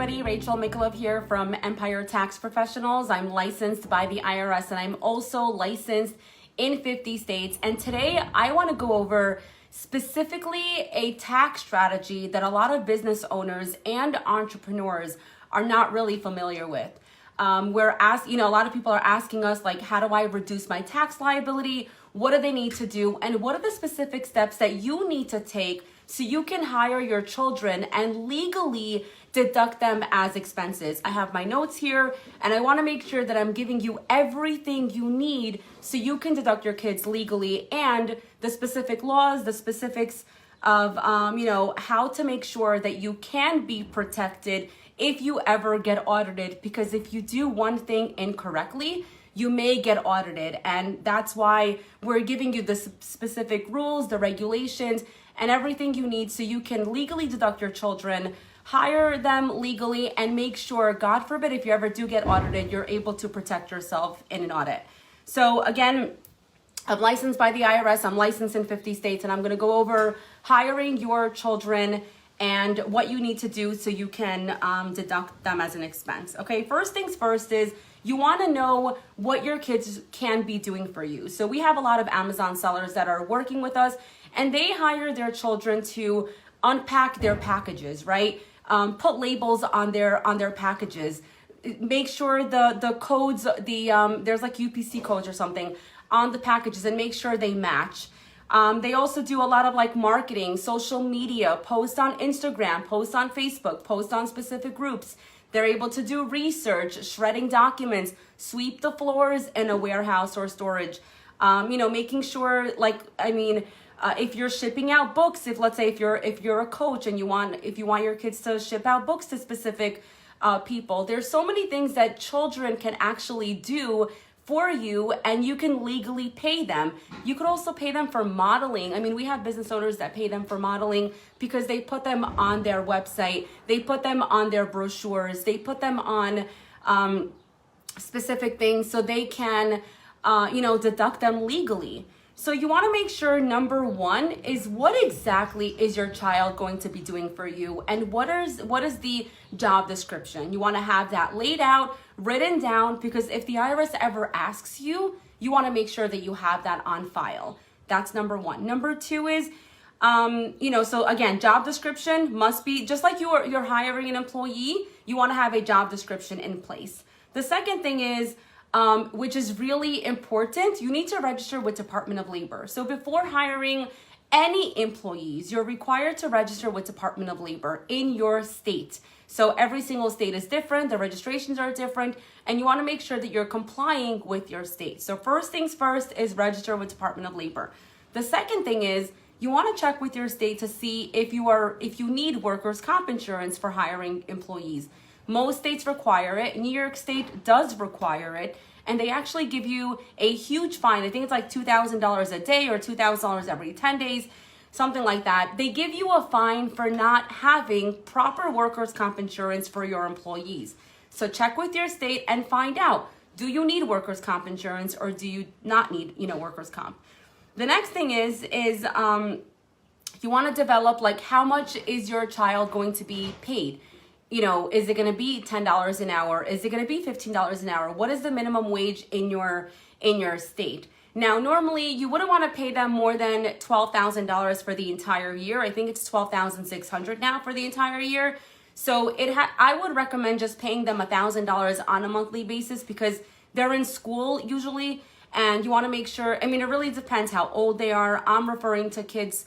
everybody. Rachel Mikulov here from Empire Tax Professionals. I'm licensed by the IRS and I'm also licensed in 50 states. And today I want to go over specifically a tax strategy that a lot of business owners and entrepreneurs are not really familiar with. A lot of people are asking us, like, how do I reduce my tax liability? What do they need to do? And what are the specific steps that you need to take so you can hire your children and legally deduct them as expenses? I have my notes here and I want to make sure that I'm giving you everything you need so you can deduct your kids legally, and the specific laws, the specifics of, how to make sure that you can be protected if you ever get audited, because if you do one thing incorrectly, you may get audited. And that's why we're giving you the specific rules, the regulations, and everything you need so you can legally deduct your children, hire them legally, and make sure, God forbid, if you ever do get audited, you're able to protect yourself in an audit. So again, I'm licensed by the IRS, I'm licensed in 50 states, and I'm gonna go over hiring your children and what you need to do so you can deduct them as an expense. Okay, first things first is you wanna know what your kids can be doing for you. So we have a lot of Amazon sellers that are working with us, and they hire their children to unpack their packages, right? Put labels on their packages. Make sure the codes, there's like UPC codes or something on the packages, and make sure they match. They also do a lot of like marketing, social media, post on Instagram, post on Facebook, post on specific groups. They're able to do research, shredding documents, sweep the floors in a warehouse or storage. Making sure, if you're shipping out books, if you're a coach and if you want your kids to ship out books to specific people, there's so many things that children can actually do for you, and you can legally pay them. You could also pay them for modeling. I mean, we have business owners that pay them for modeling because they put them on their website, they put them on their brochures, they put them on specific things so they can, deduct them legally. So you want to make sure, number one, is what exactly is your child going to be doing for you, and what is the job description? You want to have that laid out, written down, because if the IRS ever asks you, you want to make sure that you have that on file. That's number one. Number two is, so again, job description must be, just like you're hiring an employee, you want to have a job description in place. The second thing is, which is really important, you need to register with Department of Labor. So before hiring any employees, you're required to register with Department of Labor in your state. So every single state is different, the registrations are different, and you want to make sure that you're complying with your state. So first things first is register with Department of Labor. The second thing is you want to check with your state to see if you need workers' comp insurance for hiring employees. Most states require it. New York State does require it, and they actually give you a huge fine. I think it's like $2,000 a day or $2,000 every 10 days, something like that. They give you a fine for not having proper workers' comp insurance for your employees. So check with your state and find out, do you need workers' comp insurance or do you not need, workers' comp? The next thing is you want to develop, like, how much is your child going to be paid? Is it going to be $10 an hour? Is it going to be $15 an hour? What is the minimum wage in your state? Now, normally you wouldn't want to pay them more than $12,000 for the entire year. I think it's $12,600 now for the entire year. So I would recommend just paying them $1,000 on a monthly basis, because they're in school usually, and you want to make sure. It really depends how old they are. I'm referring to kids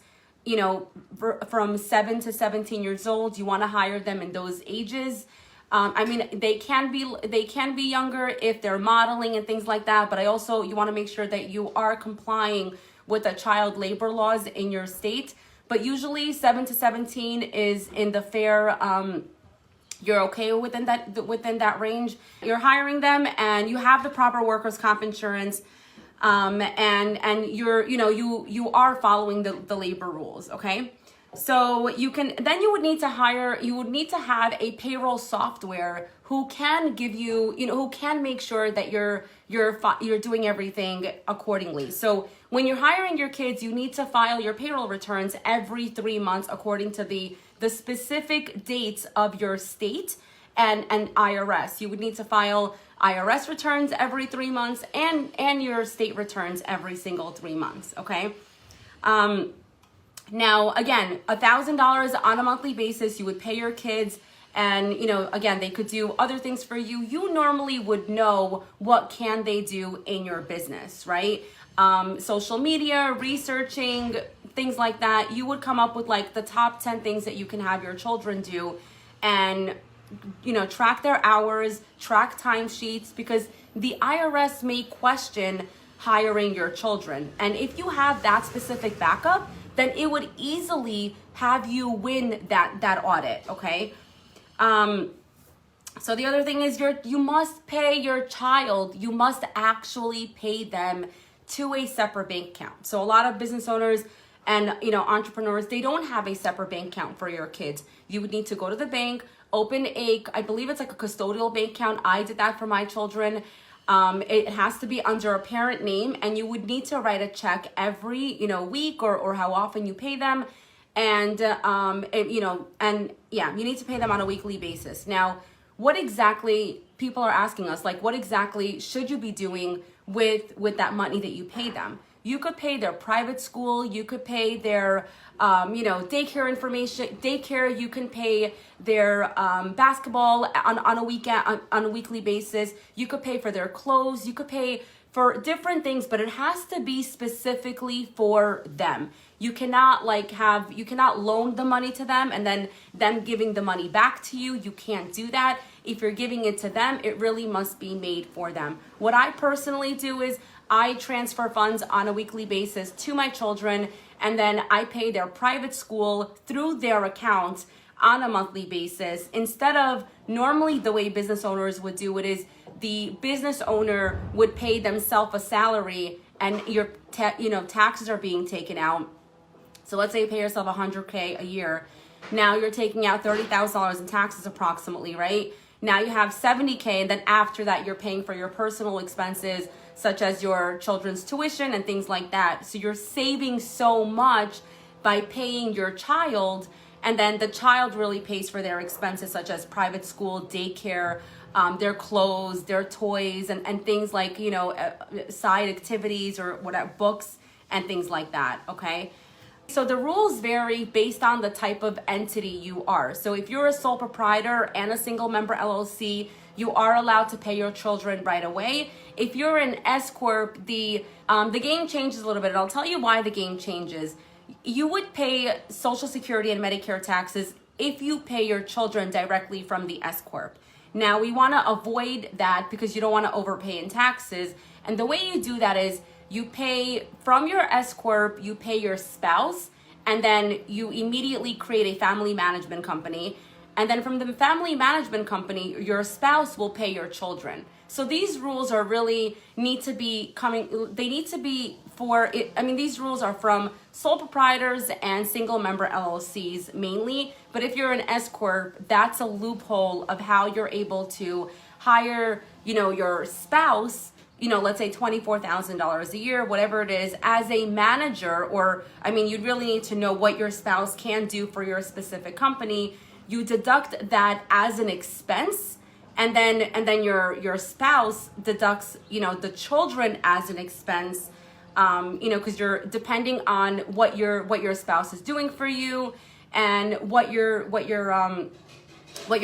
from 7 to 17 years old. You want to hire them in those ages. They can be younger if they're modeling and things like that, but you want to make sure that you are complying with the child labor laws in your state. But usually 7 to 17 is in the fair, you're okay within that range. You're hiring them and you have the proper workers' comp insurance. And you are following the labor rules, okay? So you would need to have a payroll software who can give you, who can make sure that you're doing everything accordingly. So when you're hiring your kids, you need to file your payroll returns every 3 months according to the specific dates of your state. and IRS. You would need to file IRS returns every 3 months and your state returns every single 3 months, okay? Now, again, $1,000 on a monthly basis, you would pay your kids, and, you know, again, they could do other things for you. You normally would know what can they do in your business, right? Social media, researching, things like that. You would come up with like the top 10 things that you can have your children do, and, you know, track their hours, track timesheets, because the IRS may question hiring your children. And if you have that specific backup, then it would easily have you win that audit, okay? So the other thing is you must pay your child, you must actually pay them to a separate bank account. So a lot of business owners and, you know, entrepreneurs, they don't have a separate bank account for your kids. You would need to go to the bank, open I believe it's like a custodial bank account. I did that for my children. It has to be under a parent name, and you would need to write a check every, you know, week or how often you pay them. And, you know, and yeah, you need to pay them on a weekly basis. Now, what exactly, people are asking us, like, what exactly should you be doing with that money that you pay them? You could pay their private school, you could pay their, you know, daycare, you can pay their basketball on a weekend, on a weekly basis. You could pay for their clothes, you could pay for different things, but it has to be specifically for them. You cannot you cannot loan the money to them and then them giving the money back to you. You can't do that. If you're giving it to them, it really must be made for them. What I personally do is I transfer funds on a weekly basis to my children, and then I pay their private school through their account on a monthly basis. Instead of normally the way business owners would do it is the business owner would pay themselves a salary, and your taxes are being taken out. So let's say you pay yourself $100K a year. Now you're taking out $30,000 in taxes approximately, right? Now you have $70K, and then after that you're paying for your personal expenses, such as your children's tuition and things like that. So you're saving so much by paying your child, and then the child really pays for their expenses, such as private school, daycare, their clothes, their toys, and things like, you know, side activities or whatever, books and things like that, okay? So the rules vary based on the type of entity you are. So if you're a sole proprietor and a single member LLC, you are allowed to pay your children right away. If you're an S Corp, the game changes a little bit, and I'll tell you why the game changes. You would pay Social Security and Medicare taxes if you pay your children directly from the S Corp. Now, we want to avoid that because you don't want to overpay in taxes. And the way you do that is you pay from your S Corp, you pay your spouse, and then you immediately create a family management company. And then from the family management company, your spouse will pay your children. So these rules are really these rules are from sole proprietors and single member LLCs mainly. But if you're an S Corp, that's a loophole of how you're able to hire, you know, your spouse, you know, let's say $24,000 a year, whatever it is, as a manager, or, I mean, you'd really need to know what your spouse can do for your specific company. You deduct that as an expense, and then your spouse deducts, you know, the children as an expense, you know, because you're depending on what your spouse is doing for you and what you're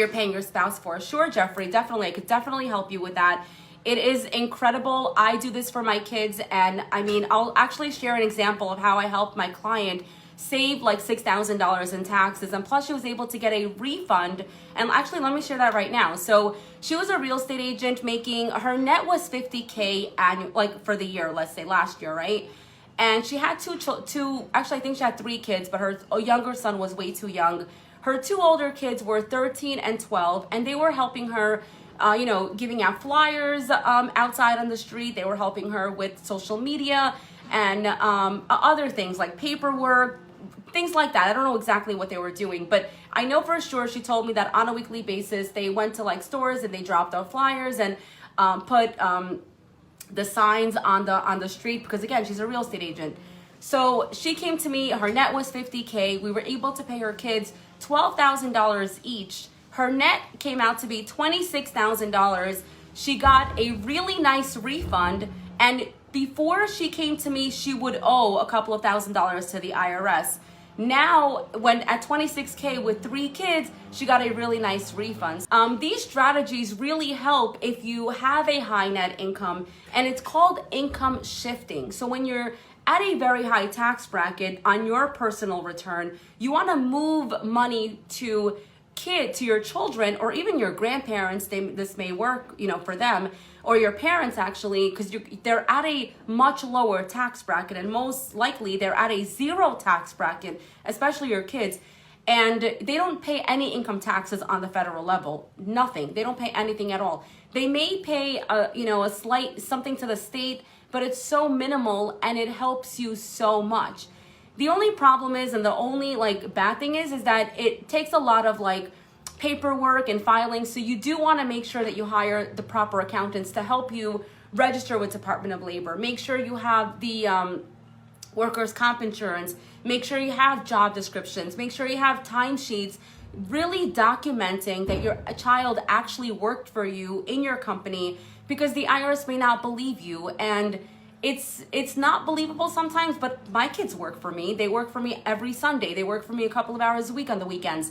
paying your spouse for. Sure, Jeffrey, definitely, I could definitely help you with that. It is incredible. I do this for my kids, and I mean, I'll actually share an example of how I helped my client save like $6,000 in taxes, and plus she was able to get a refund. And actually, let me share that right now. So she was a real estate agent, making, her net was $50K annual, like for the year, let's say last year, right? And she had actually I think she had 3 kids, but her younger son was way too young. Her 2 older kids were 13 and 12, and they were helping her, you know, giving out flyers outside on the street. They were helping her with social media and other things like paperwork, things like that. I don't know exactly what they were doing, but I know for sure she told me that on a weekly basis they went to like stores and they dropped off flyers and put the signs on the street, because again, she's a real estate agent. So she came to me, her net was $50K. We were able to pay her kids $12,000 each. Her net came out to be $26,000. She got a really nice refund, and before she came to me, she would owe a couple of $1,000s to the IRS. Now, when at 26K with 3 kids, she got a really nice refund. These strategies really help if you have a high net income, and it's called income shifting. So when you're at a very high tax bracket on your personal return, you want to move money to your children, or even your grandparents. This may work, for them, or your parents actually, because they're at a much lower tax bracket, and most likely they're at a 0 tax bracket, especially your kids, and they don't pay any income taxes on the federal level. Nothing. They don't pay anything at all. They may pay a slight something to the state, but it's so minimal and it helps you so much. The only problem is, and the only bad thing is that it takes a lot of paperwork and filing. So you do want to make sure that you hire the proper accountants to help you register with Department of Labor. Make sure you have the workers' comp insurance. Make sure you have job descriptions. Make sure you have timesheets, really documenting that your child actually worked for you in your company, because the IRS may not believe you, and it's not believable sometimes, but my kids work for me. They work for me every Sunday. They work for me a couple of hours a week on the weekends,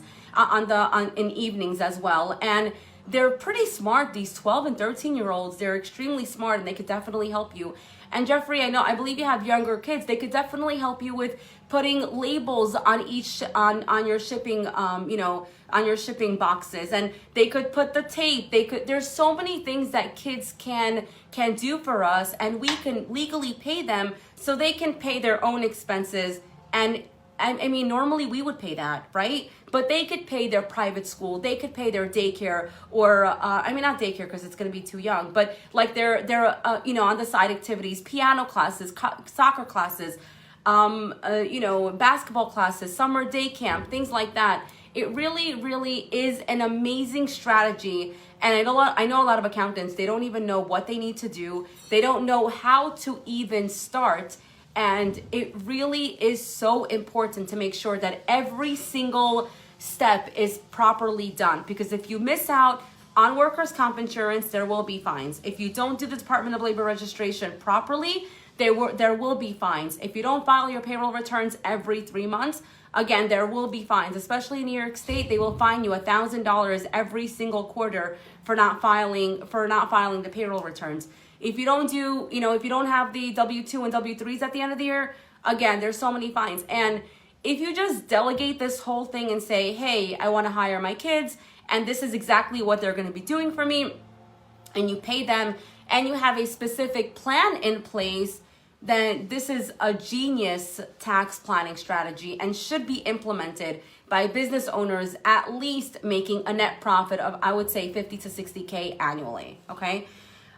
in evenings as well. And they're pretty smart, these 12 and 13-year-olds. They're extremely smart, and they could definitely help you. And Jeffrey, I believe you have younger kids. They could definitely help you with putting labels on each on your shipping, on your shipping boxes, and they could put the tape. There's so many things that kids can do for us, and we can legally pay them so they can pay their own expenses. And I mean, normally we would pay that, right? But they could pay their private school, they could pay their daycare, or not daycare because it's going to be too young, but their on the side activities, piano classes, soccer classes, basketball classes, summer day camp, things like that. It really, really is an amazing strategy. And I know a lot of accountants, they don't even know what they need to do. They don't know how to even start. And it really is so important to make sure that every single step is properly done. Because if you miss out on workers' comp insurance, there will be fines. If you don't do the Department of Labor registration properly, there will be fines. If you don't file your payroll returns every 3 months, again, there will be fines. Especially in New York State, they will fine you $1,000 every single quarter for not filing the payroll returns. If you don't do, if you don't have the W-2 and W-3s at the end of the year, again, there's so many fines. And if you just delegate this whole thing and say, hey, I want to hire my kids, and this is exactly what they're going to be doing for me, and you pay them, and you have a specific plan in place, then this is a genius tax planning strategy and should be implemented by business owners at least making a net profit of, I would say, 50 to 60K annually, okay?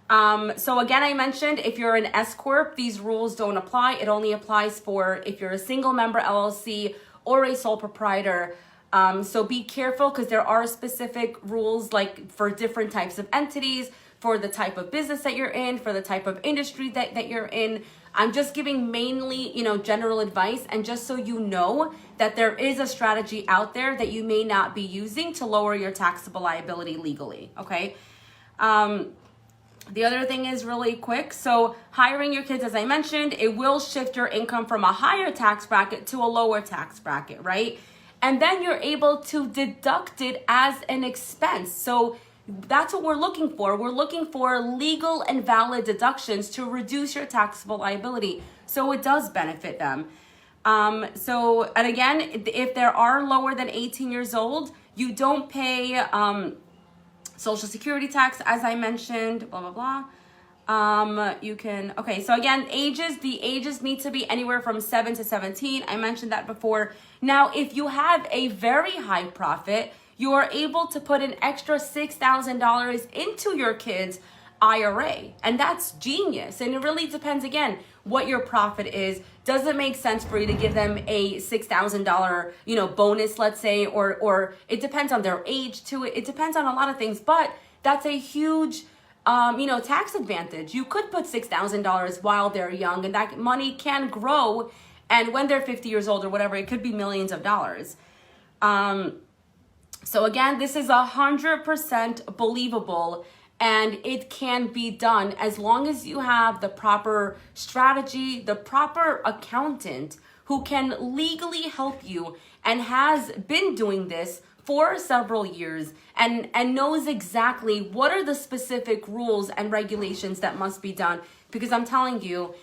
So again, I mentioned if you're an S Corp, these rules don't apply. It only applies for if you're a single member LLC or a sole proprietor. So be careful, because there are specific rules for different types of entities, for the type of business that you're in, for the type of industry that you're in. I'm just giving mainly, general advice, and just so you know that there is a strategy out there that you may not be using to lower your taxable liability legally, okay? The other thing is really quick. So hiring your kids, as I mentioned, it will shift your income from a higher tax bracket to a lower tax bracket, right? And then you're able to deduct it as an expense. So that's what we're looking for. We're looking for legal and valid deductions to reduce your taxable liability. So it does benefit them. And again, if there are lower than 18 years old, you don't pay Social Security tax, as I mentioned, blah, blah, blah. So again, the ages need to be anywhere from 7 to 17. I mentioned that before. Now, if you have a very high profit, you are able to put an extra $6,000 into your kids' IRA. And that's genius. And it really depends, again, what your profit is. Does it make sense for you to give them a $6,000, bonus, let's say, or it depends on their age too. It depends on a lot of things, but that's a huge, tax advantage. You could put $6,000 while they're young, and that money can grow. And when they're 50 years old or whatever, it could be millions of dollars. So again, this is 100% believable, and it can be done as long as you have the proper strategy, the proper accountant who can legally help you and has been doing this for several years and knows exactly what are the specific rules and regulations that must be done. Because I'm telling you,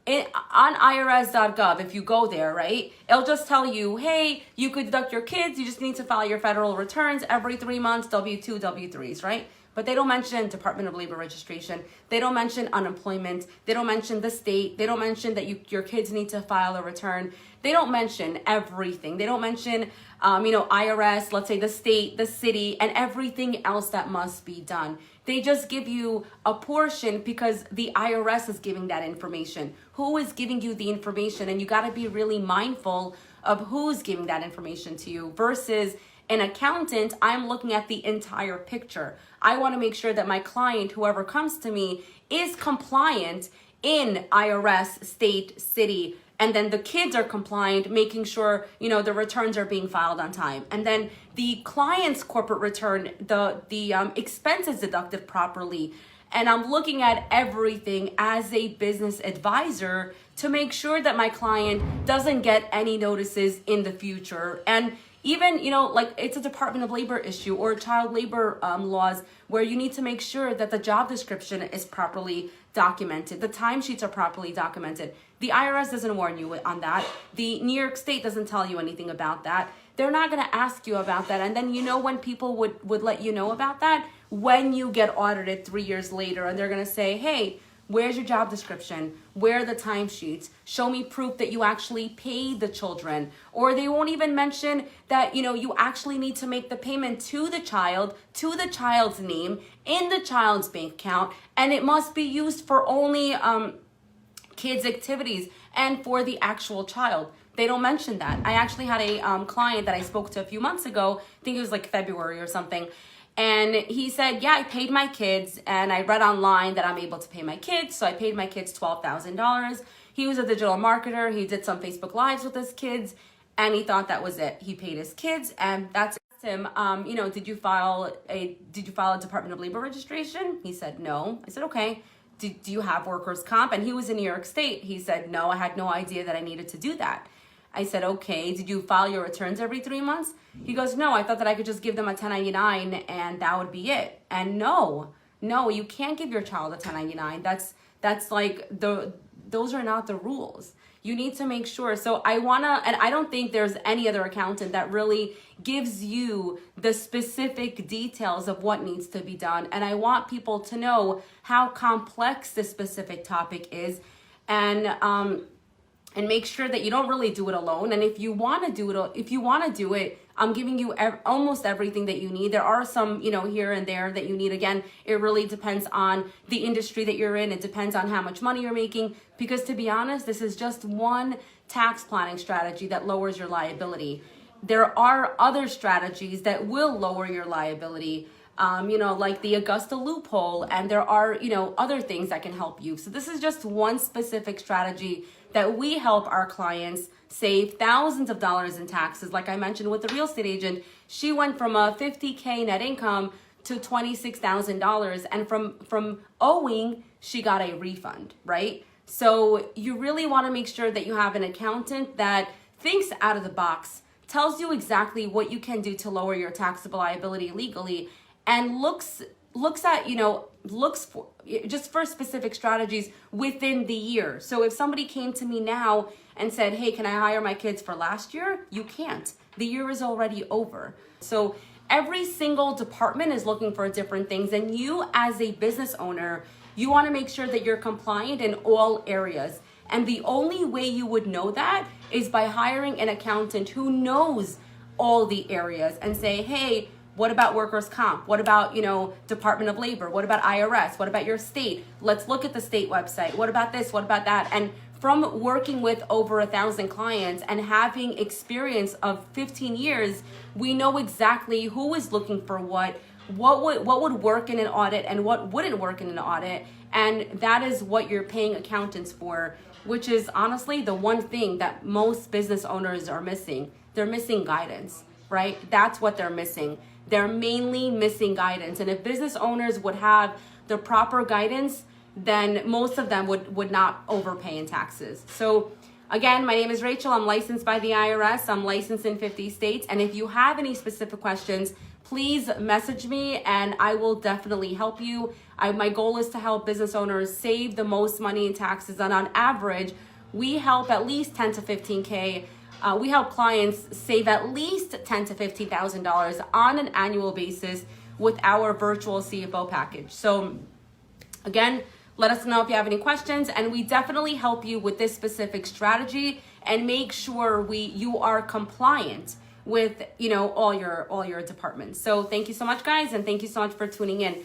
on irs.gov, if you go there, right, it'll just tell you, hey, you could deduct your kids, you just need to file your federal returns every 3 months, W-2, W-3s, right? But they don't mention Department of Labor registration. They don't mention unemployment. They don't mention the state. They don't mention that your kids need to file a return. They don't mention everything. They don't mention, IRS, let's say the state, the city, and everything else that must be done. They just give you a portion because the IRS is giving that information. Who is giving you the information? And you got to be really mindful of who's giving that information to you versus an accountant. I'm looking at the entire picture. I want to make sure that my client, whoever comes to me, is compliant in IRS, state, city, and then the kids are compliant, making sure, the returns are being filed on time. And then the client's corporate return, the expenses deducted properly. And I'm looking at everything as a business advisor to make sure that my client doesn't get any notices in the future. And even, like it's a Department of Labor issue or child labor laws where you need to make sure that the job description is properly documented, the timesheets are properly documented. The IRS doesn't warn you on that. The New York State doesn't tell you anything about that. They're not going to ask you about that. And then when people would let you know about that, when you get audited 3 years later, and they're going to say, hey, where's your job description? Where are the timesheets? Show me proof that you actually paid the children. Or they won't even mention that, you actually need to make the payment to the child's name, in the child's bank account, and it must be used for only kids' activities and for the actual child. They don't mention that. I actually had a client that I spoke to a few months ago, I think it was like February or something, and he said, yeah, I paid my kids, and I read online that I'm able to pay my kids, so I paid my kids $12,000. He was a digital marketer. He did some Facebook Lives with his kids, and he thought that was it. He paid his kids, and that's him. Did you file a Department of Labor registration? He said, no. I said, okay. Do you have workers' comp? And he was in New York State. He said, no, I had no idea that I needed to do that. I said, okay, did you file your returns every 3 months? He goes, no, I thought that I could just give them a 1099 and that would be it. And no, you can't give your child a 1099. That's like those are not the rules. You need to make sure. So and I don't think there's any other accountant that really gives you the specific details of what needs to be done. And I want people to know how complex this specific topic is, and make sure that you don't really do it alone. And if you want to do it, I'm giving you almost everything that you need. There are some, here and there that you need. Again, it really depends on the industry that you're in. It depends on how much money you're making. Because to be honest, this is just one tax planning strategy that lowers your liability. There are other strategies that will lower your liability, like the Augusta loophole, and there are, other things that can help you. So this is just one specific strategy that we help our clients save thousands of dollars in taxes. Like I mentioned with the real estate agent, she went from a $50K net income to $26,000, and from owing, she got a refund, right? So you really want to make sure that you have an accountant that thinks out of the box, tells you exactly what you can do to lower your taxable liability legally, and looks for specific strategies within the year. So if somebody came to me now and said, hey, can I hire my kids for last year? You can't. The year is already over. So every single department is looking for different things. And you as a business owner, you want to make sure that you're compliant in all areas. And the only way you would know that is by hiring an accountant who knows all the areas and say, hey, what about workers' comp? What about, Department of Labor? What about IRS? What about your state? Let's look at the state website. What about this? What about that? And from working with over 1,000 clients and having experience of 15 years, we know exactly who is looking for what would work in an audit and what wouldn't work in an audit. And that is what you're paying accountants for, which is honestly the one thing that most business owners are missing. They're missing guidance. right? That's what they're missing. They're mainly missing guidance. And if business owners would have the proper guidance, then most of them would not overpay in taxes. So again, my name is Rachel. I'm licensed by the IRS. I'm licensed in 50 states. And if you have any specific questions, please message me and I will definitely help you. My goal is to help business owners save the most money in taxes. And on average, we help at least 10 to 15K. We help clients save at least $10,000 to $15,000 on an annual basis with our virtual CFO package. So again, let us know if you have any questions, and we definitely help you with this specific strategy and make sure you are compliant with all your departments. So thank you so much, guys, and thank you so much for tuning in.